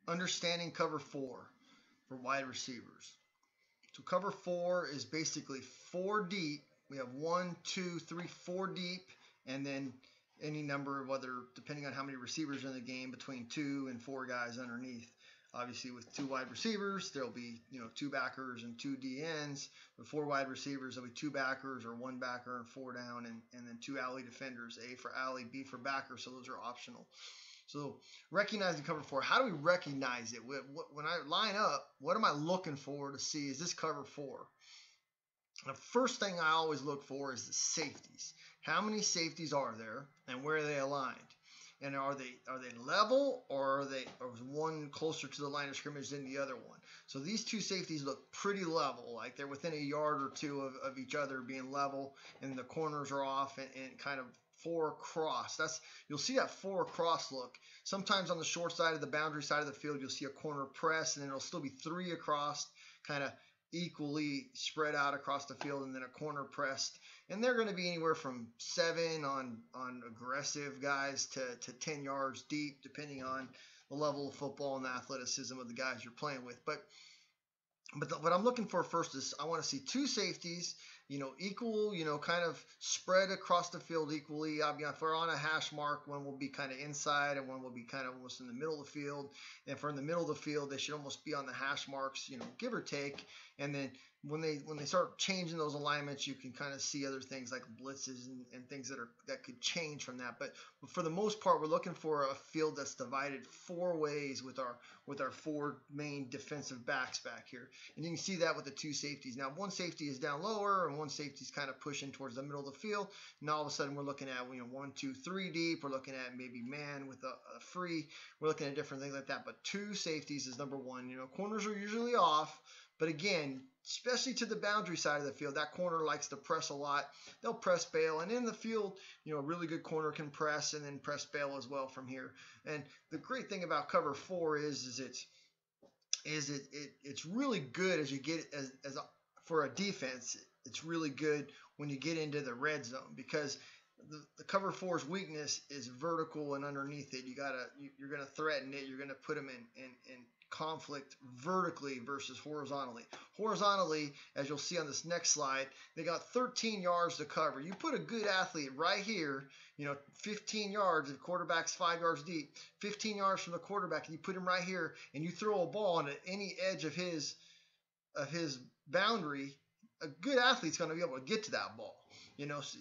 understanding cover four for wide receivers. So cover four is basically four deep. We have one, two, three, four deep, and then any number, whether depending on how many receivers are in the game, between two and four guys underneath. Obviously, with two wide receivers, there'll be two backers and two DNs. With four wide receivers, there'll be two backers or one backer and four down, and then two alley defenders, A for alley, B for backer. So those are optional. So recognizing cover four, how do we recognize it? When I line up, what am I looking for to see? Is this cover four? The first thing I always look for is the safeties. How many safeties are there, and where are they aligned? And are they level, or is one closer to the line of scrimmage than the other one? So these two safeties look pretty level, like they're within a yard or two of each other being level, and the corners are off and kind of four across. You'll see that four across look. Sometimes on the short side of the boundary side of the field, you'll see a corner press, and then it'll still be three across, kind of equally spread out across the field, and then a corner pressed. And they're going to be anywhere from 7 on aggressive guys to 10 yards deep, depending on the level of football and the athleticism of the guys you're playing with. But what I'm looking for first is I want to see two safeties, equal, kind of spread across the field equally. If we're on a hash mark, one will be kind of inside and one will be kind of almost in the middle of the field. And if we're in the middle of the field, they should almost be on the hash marks, give or take. And then when they start changing those alignments, you can kind of see other things like blitzes and things that could change from that. But for the most part, we're looking for a field that's divided four ways with our four main defensive backs back here. And you can see that with the two safeties. Now, one safety is down lower and one safety is kind of pushing towards the middle of the field. And all of a sudden, we're looking at 1, 2, 3 deep. We're looking at maybe man with a free. We're looking at different things like that. But two safeties is number one. Corners are usually off. But again, especially to the boundary side of the field, that corner likes to press a lot. They'll press bail, and in the field, a really good corner can press and then press bail as well from here. And the great thing about cover four is it's really good as you get for a defense. It's really good when you get into the red zone, because the cover four's weakness is vertical and underneath it. You're gonna threaten it. You're gonna put them in conflict vertically versus horizontally. Horizontally, as you'll see on this next slide, they got 13 yards to cover. You put a good athlete right here, 15 yards, if quarterback's 5 yards deep, 15 yards from the quarterback, and you put him right here, and you throw a ball on any edge of his boundary, a good athlete's going to be able to get to that ball. Unless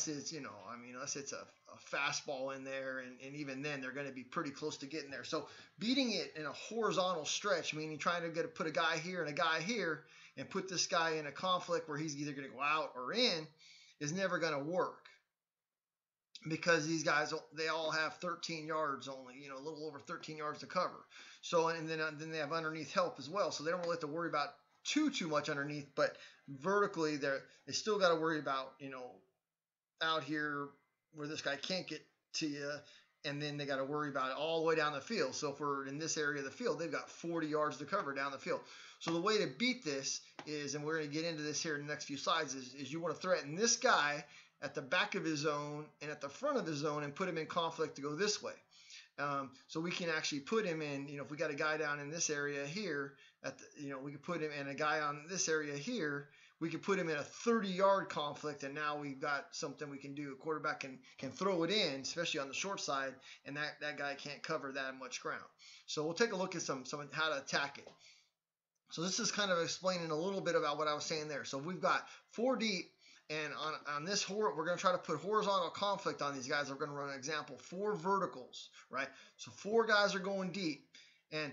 it's, unless it's a fastball in there, and even then they're going to be pretty close to getting there. So beating it in a horizontal stretch, meaning trying to put a guy here and a guy here and put this guy in a conflict where he's either going to go out or in, is never going to work, because these guys, they all have 13 yards only, a little over 13 yards to cover. So, and then they have underneath help as well. So they don't really have to worry about too much underneath, but vertically they still got to worry about out here where this guy can't get to you, and then they got to worry about it all the way down the field. So if we're in this area of the field, they've got 40 yards to cover down the field. So the way to beat this is, and we're going to get into this here in the next few slides, is you want to threaten this guy at the back of his zone and at the front of the zone and put him in conflict to go this way. So we can actually put him in, if we got a guy down in this area here, we could put him in a guy on this area here, we could put him in a 30-yard conflict, and now we've got something we can do. A quarterback can throw it in, especially on the short side, and that guy can't cover that much ground. So we'll take a look at some how to attack it. So this is kind of explaining a little bit about what I was saying there. So we've got 4 deep. And on this, we're going to try to put horizontal conflict on these guys. We're going to run an example, 4 verticals, right? So 4 guys are going deep, and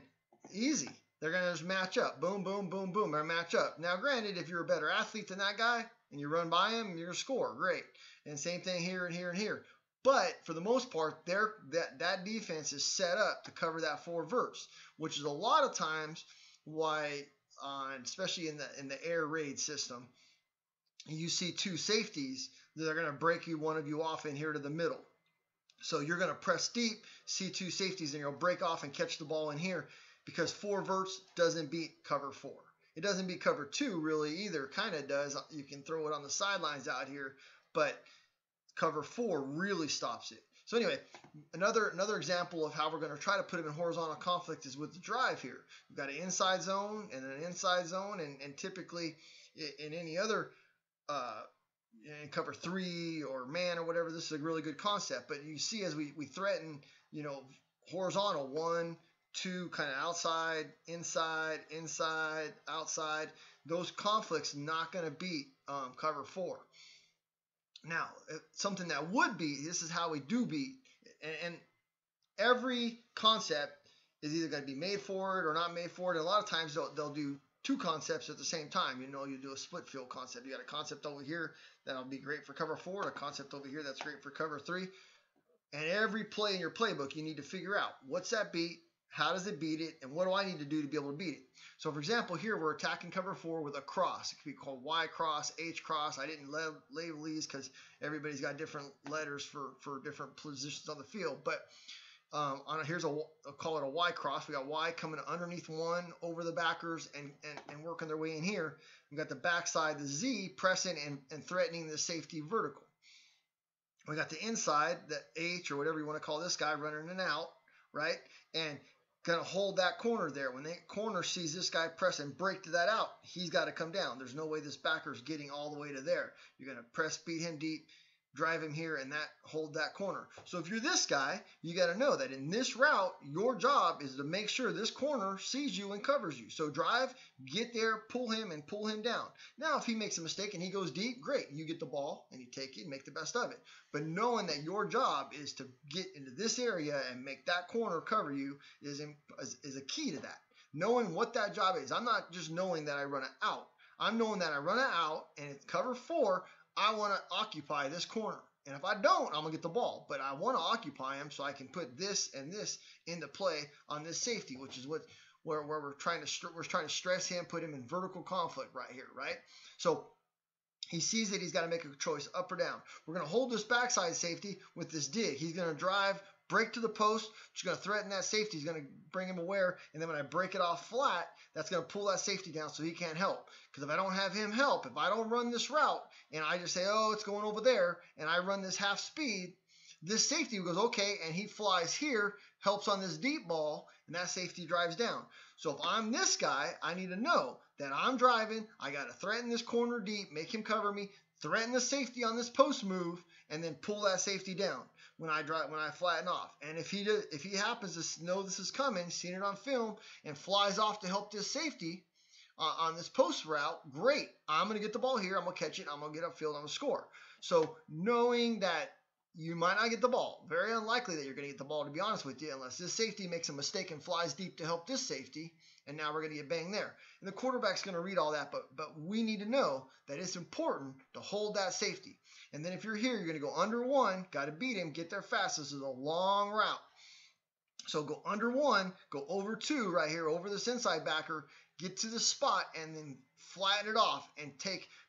easy. They're going to just match up. Boom, boom, boom, boom. They're match up. Now, granted, if you're a better athlete than that guy and you run by him, you're going to score. Great. And same thing here and here and here. But for the most part, that defense is set up to cover that 4 verts, which is a lot of times why, especially in the air raid system, you see 2 safeties that are going to break one of you off in here to the middle. So you're going to press deep, see 2 safeties, and you'll break off and catch the ball in here, because 4 verts doesn't beat cover 4. It doesn't beat cover 2 really either. Kind of does. You can throw it on the sidelines out here, but cover 4 really stops it. So anyway, another example of how we're going to try to put him in horizontal conflict is with the drive here. We've got an inside zone and an inside zone, and typically in any other in cover 3 or man or whatever, this is a really good concept. But you see, as we threaten, horizontal 1, 2, kind of outside, inside, inside, outside, those conflicts not going to beat cover 4. Now, something that would beat, this is how we do beat, and every concept is either going to be made for it or not made for it. And a lot of times they'll do 2 concepts at the same time. You do a split field concept. You got a concept over here that'll be great for cover 4, and a concept over here that's great for cover 3. And every play in your playbook, you need to figure out what's that beat, how does it beat it, and what do I need to do to be able to beat it. So, for example, here we're attacking cover 4 with a cross. It could be called Y cross, H cross. I didn't label these because everybody's got different letters for different positions on the field. But here's I'll call it a Y cross. We got Y coming underneath 1 over the backers and working their way in here. We got the backside, the Z, pressing and threatening the safety vertical. We got the inside, the H or whatever you want to call this guy, running in and out, right? And going to hold that corner there. When the corner sees this guy press and break that out, he's got to come down. There's no way this backer's getting all the way to there. You're going to press, beat him deep, drive him here, and hold that corner. So if you're this guy, you got to know that in this route, your job is to make sure this corner sees you and covers you. So drive, get there, pull him, and pull him down. Now, if he makes a mistake and he goes deep, great. You get the ball, and you take it and make the best of it. But knowing that your job is to get into this area and make that corner cover you is a key to that. Knowing what that job is. I'm not just knowing that I run it out. I'm knowing that I run it out, and it's cover 4, I want to occupy this corner. And if I don't, I'm going to get the ball. But I want to occupy him so I can put this and this into play on this safety, which is where we're trying to stress him, put him in vertical conflict right here, right? So he sees that he's got to make a choice, up or down. We're going to hold this backside safety with this dig. He's going to drive, break to the post, which is going to threaten that safety. He's going to bring him aware, and then when I break it off flat, that's going to pull that safety down so he can't help. Because if I don't have him help, if I don't run this route, and I just say, oh, it's going over there, and I run this half speed, this safety goes, okay, and he flies here, helps on this deep ball, and that safety drives down. So if I'm this guy, I need to know that I'm driving, I got to threaten this corner deep, make him cover me, threaten the safety on this post move, and then pull that safety down when I flatten off. And if he happens to know this is coming, seen it on film, and flies off to help this safety on this post route, great. I'm going to get the ball here. I'm going to catch it. I'm going to get upfield. I'm going to score. So knowing that you might not get the ball, very unlikely that you're going to get the ball, to be honest with you, unless this safety makes a mistake and flies deep to help this safety, and now we're going to get banged there. And the quarterback's going to read all that, but we need to know that it's important to hold that safety. And then if you're here, you're going to go under 1, got to beat him, get there fast. This is a long route. So go under 1, go over 2 right here, over this inside backer, get to the spot, and then flatten it off and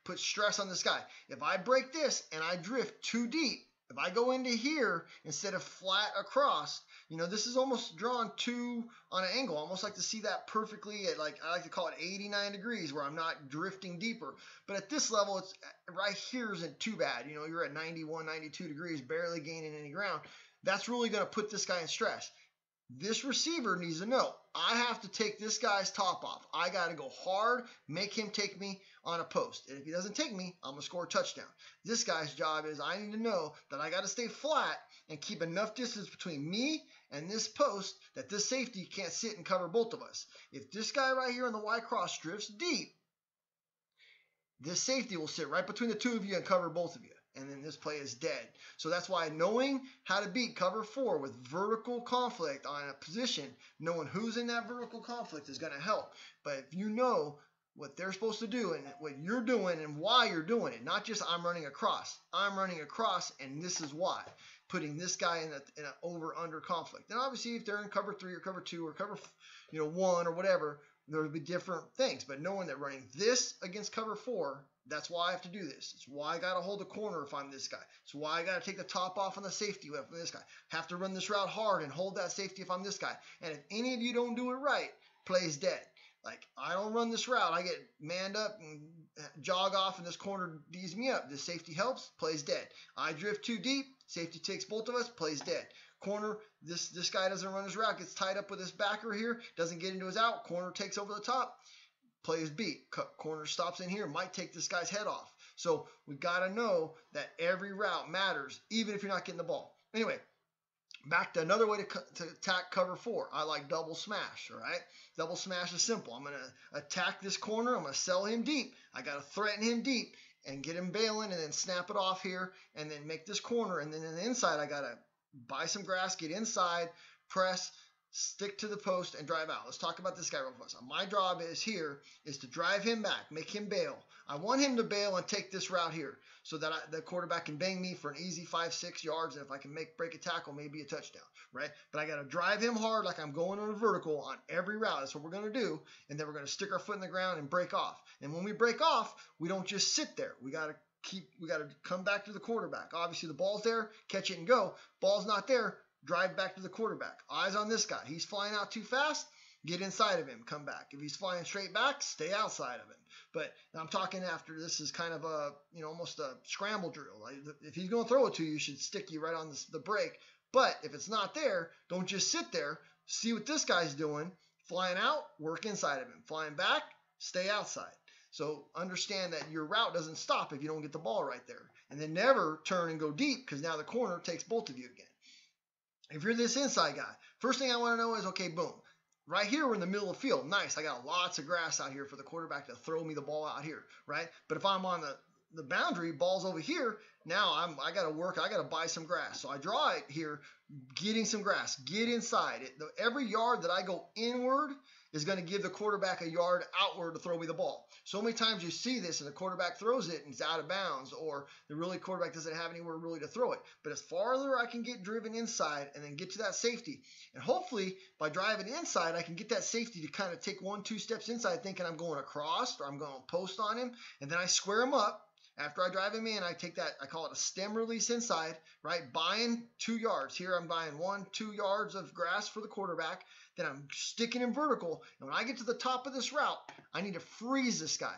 put stress on this guy. If I break this and I drift too deep, if I go into here instead of flat across, this is almost drawn too on an angle. I almost like to see that perfectly at, I like to call it 89 degrees, where I'm not drifting deeper. But at this level, it's right here isn't too bad. You're at 91, 92 degrees, barely gaining any ground. That's really going to put this guy in stress. This receiver needs to know, I have to take this guy's top off. I got to go hard, make him take me on a post. And if he doesn't take me, I'm going to score a touchdown. This guy's job is I need to know that I got to stay flat and keep enough distance between me and this post that this safety can't sit and cover both of us. If this guy right here on the Y cross drifts deep, this safety will sit right between the two of you and cover both of you. And then this play is dead. So that's why knowing how to beat cover 4 with vertical conflict on a position, knowing who's in that vertical conflict is going to help. But if you know what they're supposed to do and what you're doing and why you're doing it, not just I'm running across. I'm running across, and this is why. Putting this guy in an over-under conflict. And obviously, if they're in cover 3 or cover 2 or cover 1 or whatever, there would be different things. But knowing that running this against cover 4, that's why I have to do this. It's why I got to hold the corner if I'm this guy. It's why I got to take the top off on the safety if I'm this guy. Have to run this route hard and hold that safety if I'm this guy. And if any of you don't do it right, play's dead. Like, I don't run this route. I get manned up and jog off, and this corner D's me up. This safety helps, play's dead. I drift too deep, Safety takes both of us, plays dead. Corner, this guy doesn't run his route, gets tied up with this backer here, doesn't get into his out. Corner takes over the top, play is beat. Corner stops in here, might take this guy's head off. So we got to know that every route matters, even if you're not getting the ball. Anyway, back to another way to attack cover 4. I like double smash, all right? Double smash is simple. I'm going to attack this corner. I'm going to sell him deep. I got to threaten him deep and get him bailing and then snap it off here and then make this corner. And then in the inside, I got to buy some grass, get inside, press, stick to the post, and drive out. Let's talk about this guy real fast. My job is to drive him back, make him bail. I want him to bail and take this route here so that the quarterback can bang me for an easy 5-6 yards, and if I can break a tackle, maybe a touchdown, right? But I got to drive him hard like I'm going on a vertical on every route. That's what we're going to do, and then we're going to stick our foot in the ground and break off. And when we break off, we don't just sit there. We got to come back to the quarterback. Obviously, the ball's there, catch it and go. Ball's not there, drive back to the quarterback. Eyes on this guy. He's flying out too fast, get inside of him, come back. If he's flying straight back, stay outside of him. But I'm talking after this is kind of a, almost a scramble drill. Like if he's going to throw it to you, you should stick you right on the break. But if it's not there, don't just sit there. See what this guy's doing. Flying out, work inside of him. Flying back, stay outside. So understand that your route doesn't stop if you don't get the ball right there. And then never turn and go deep because now the corner takes both of you again. If you're this inside guy, first thing I want to know is, okay, boom. Right here, we're in the middle of the field. Nice. I got lots of grass out here for the quarterback to throw me the ball out here, right? But if I'm on the boundary, ball's over here, now I got to work. I got to buy some grass. So I draw it here, getting some grass. Get inside. Every yard that I go inward is going to give the quarterback a yard outward to throw me the ball. So many times you see this and the quarterback throws it and it's out of bounds, or the quarterback doesn't have anywhere really to throw it. But as farther I can get driven inside and then get to that safety, and hopefully by driving inside, I can get that safety to kind of take 1-2 steps inside thinking I'm going across or I'm going to post on him, and then I square him up. After I drive him in, I take that, I call it a stem release inside, right? Buying 2 yards. Here I'm buying 1-2 yards of grass for the quarterback. Then I'm sticking him vertical. And when I get to the top of this route, I need to freeze this guy.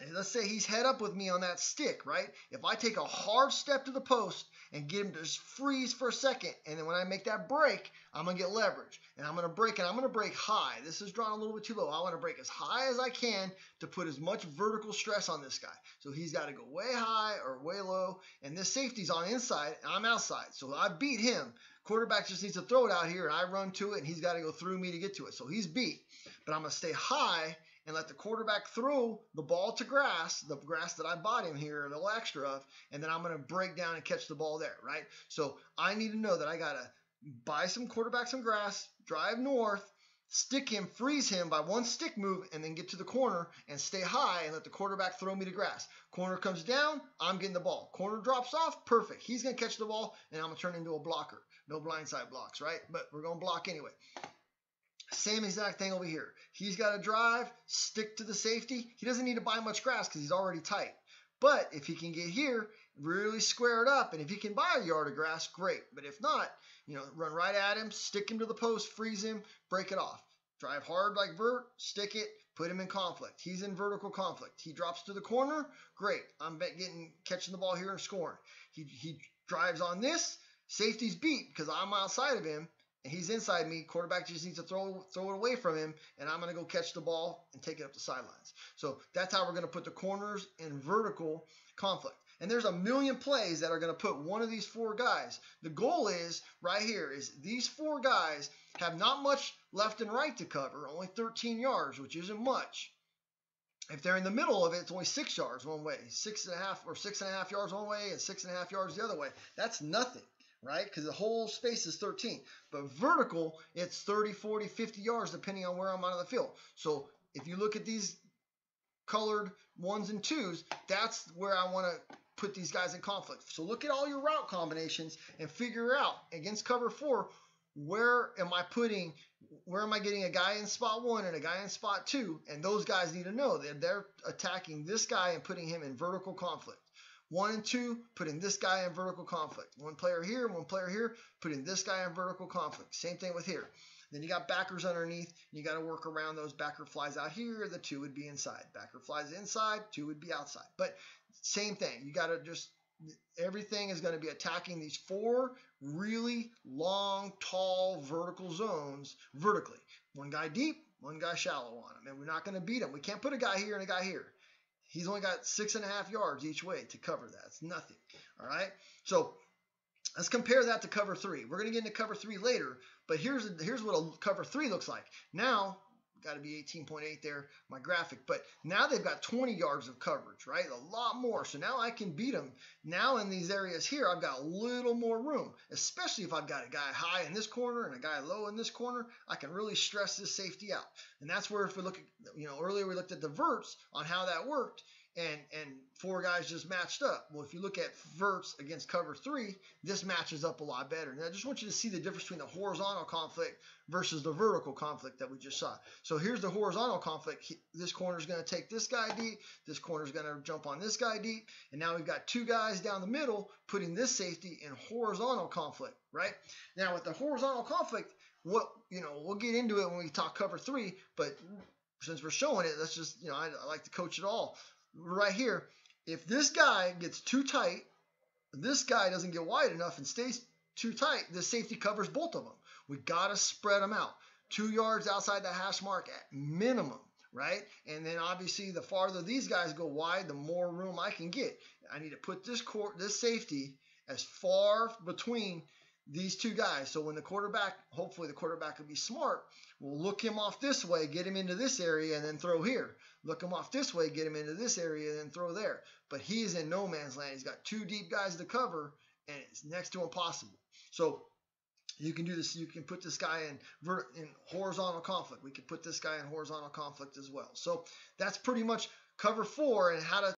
And let's say he's head up with me on that stick, right? If I take a hard step to the post and get him to just freeze for a second, and then when I make that break, I'm going to get leverage. And I'm going to break, and I'm going to break high. This is drawn a little bit too low. I want to break as high as I can to put as much vertical stress on this guy. So he's got to go way high or way low, and this safety's on inside, and I'm outside. So I beat him. Quarterback just needs to throw it out here, and I run to it, and he's got to go through me to get to it. So he's beat. But I'm going to stay high and let the quarterback throw the ball to grass, the grass that I bought him here, a little extra of, and then I'm going to break down and catch the ball there, right? So I need to know that I got to buy some quarterback some grass, drive north, stick him, freeze him by 1 stick move, and then get to the corner and stay high and let the quarterback throw me to grass. Corner comes down, I'm getting the ball. Corner drops off, perfect. He's going to catch the ball, and I'm going to turn into a blocker. No blindside blocks, right? But we're going to block anyway. Same exact thing over here. He's got to drive, stick to the safety. He doesn't need to buy much grass because he's already tight. But if he can get here, really square it up, and if he can buy a yard of grass, great. But if not, run right at him, stick him to the post, freeze him, break it off. Drive hard like vert, stick it, put him in conflict. He's in vertical conflict. He drops to the corner, great. I'm catching the ball here and scoring. He drives on this, safety's beat because I'm outside of him, and he's inside me. Quarterback just needs to throw it away from him, and I'm going to go catch the ball and take it up the sidelines. So that's how we're going to put the corners in vertical conflict. And there's a million plays that are going to put one of these 4 guys. The goal is right here is these 4 guys have not much left and right to cover, only 13 yards, which isn't much. If they're in the middle of it, it's only 6 yards one way, 6.5 yards one way and 6.5 yards the other way. That's nothing. Right? Because the whole space is 13. But vertical, it's 30, 40, 50 yards depending on where I'm on the field. So if you look at these colored 1s and 2s, that's where I want to put these guys in conflict. So look at all your route combinations and figure out against cover 4, where am I getting a guy in spot 1 and a guy in spot 2? And those guys need to know that they're attacking this guy and putting him in vertical conflict. 1 and 2, putting this guy in vertical conflict. 1 player here, putting this guy in vertical conflict. Same thing with here. Then you got backers underneath. You got to work around those. Backer flies out here. The 2 would be inside. Backer flies inside. 2 would be outside. But same thing. You got to just everything is going to be attacking these 4 really long, tall, vertical zones vertically. One guy deep, one guy shallow on him. And we're not going to beat him. We can't put a guy here and a guy here. He's only got 6.5 yards each way to cover that. It's nothing. All right. So let's compare that to cover 3. We're going to get into cover 3 later, but here's what a cover 3 looks like. Now, got to be 18.8 there, my graphic, but now they've got 20 yards of coverage, right? A lot more. So now I can beat them. Now in these areas here, I've got a little more room, especially if I've got a guy high in this corner and a guy low in this corner. I can really stress this safety out. And that's where, if we look at, earlier we looked at the verts on how that worked. And 4 guys just matched up. Well, if you look at verts against cover 3, this matches up a lot better. And I just want you to see the difference between the horizontal conflict versus the vertical conflict that we just saw. So here's the horizontal conflict. This corner is going to take this guy deep. This corner is going to jump on this guy deep. And now we've got 2 guys down the middle putting this safety in horizontal conflict, right? Now with the horizontal conflict, we'll get into it when we talk cover 3, but since we're showing it, let's just, I like to coach it all. Right here, if this guy gets too tight, this guy doesn't get wide enough and stays too tight, this safety covers both of them. We got to spread them out. 2 yards outside the hash mark at minimum, right? And then obviously the farther these guys go wide, the more room I can get. I need to put this safety as far between these 2 guys. So when the quarterback, hopefully the quarterback will be smart, we'll look him off this way, get him into this area, and then throw here. Look him off this way, get him into this area, and then throw there. But he's in no man's land. He's got 2 deep guys to cover, and it's next to impossible. So you can do this. You can put this guy in horizontal conflict. We can put this guy in horizontal conflict as well. So that's pretty much cover 4 and how to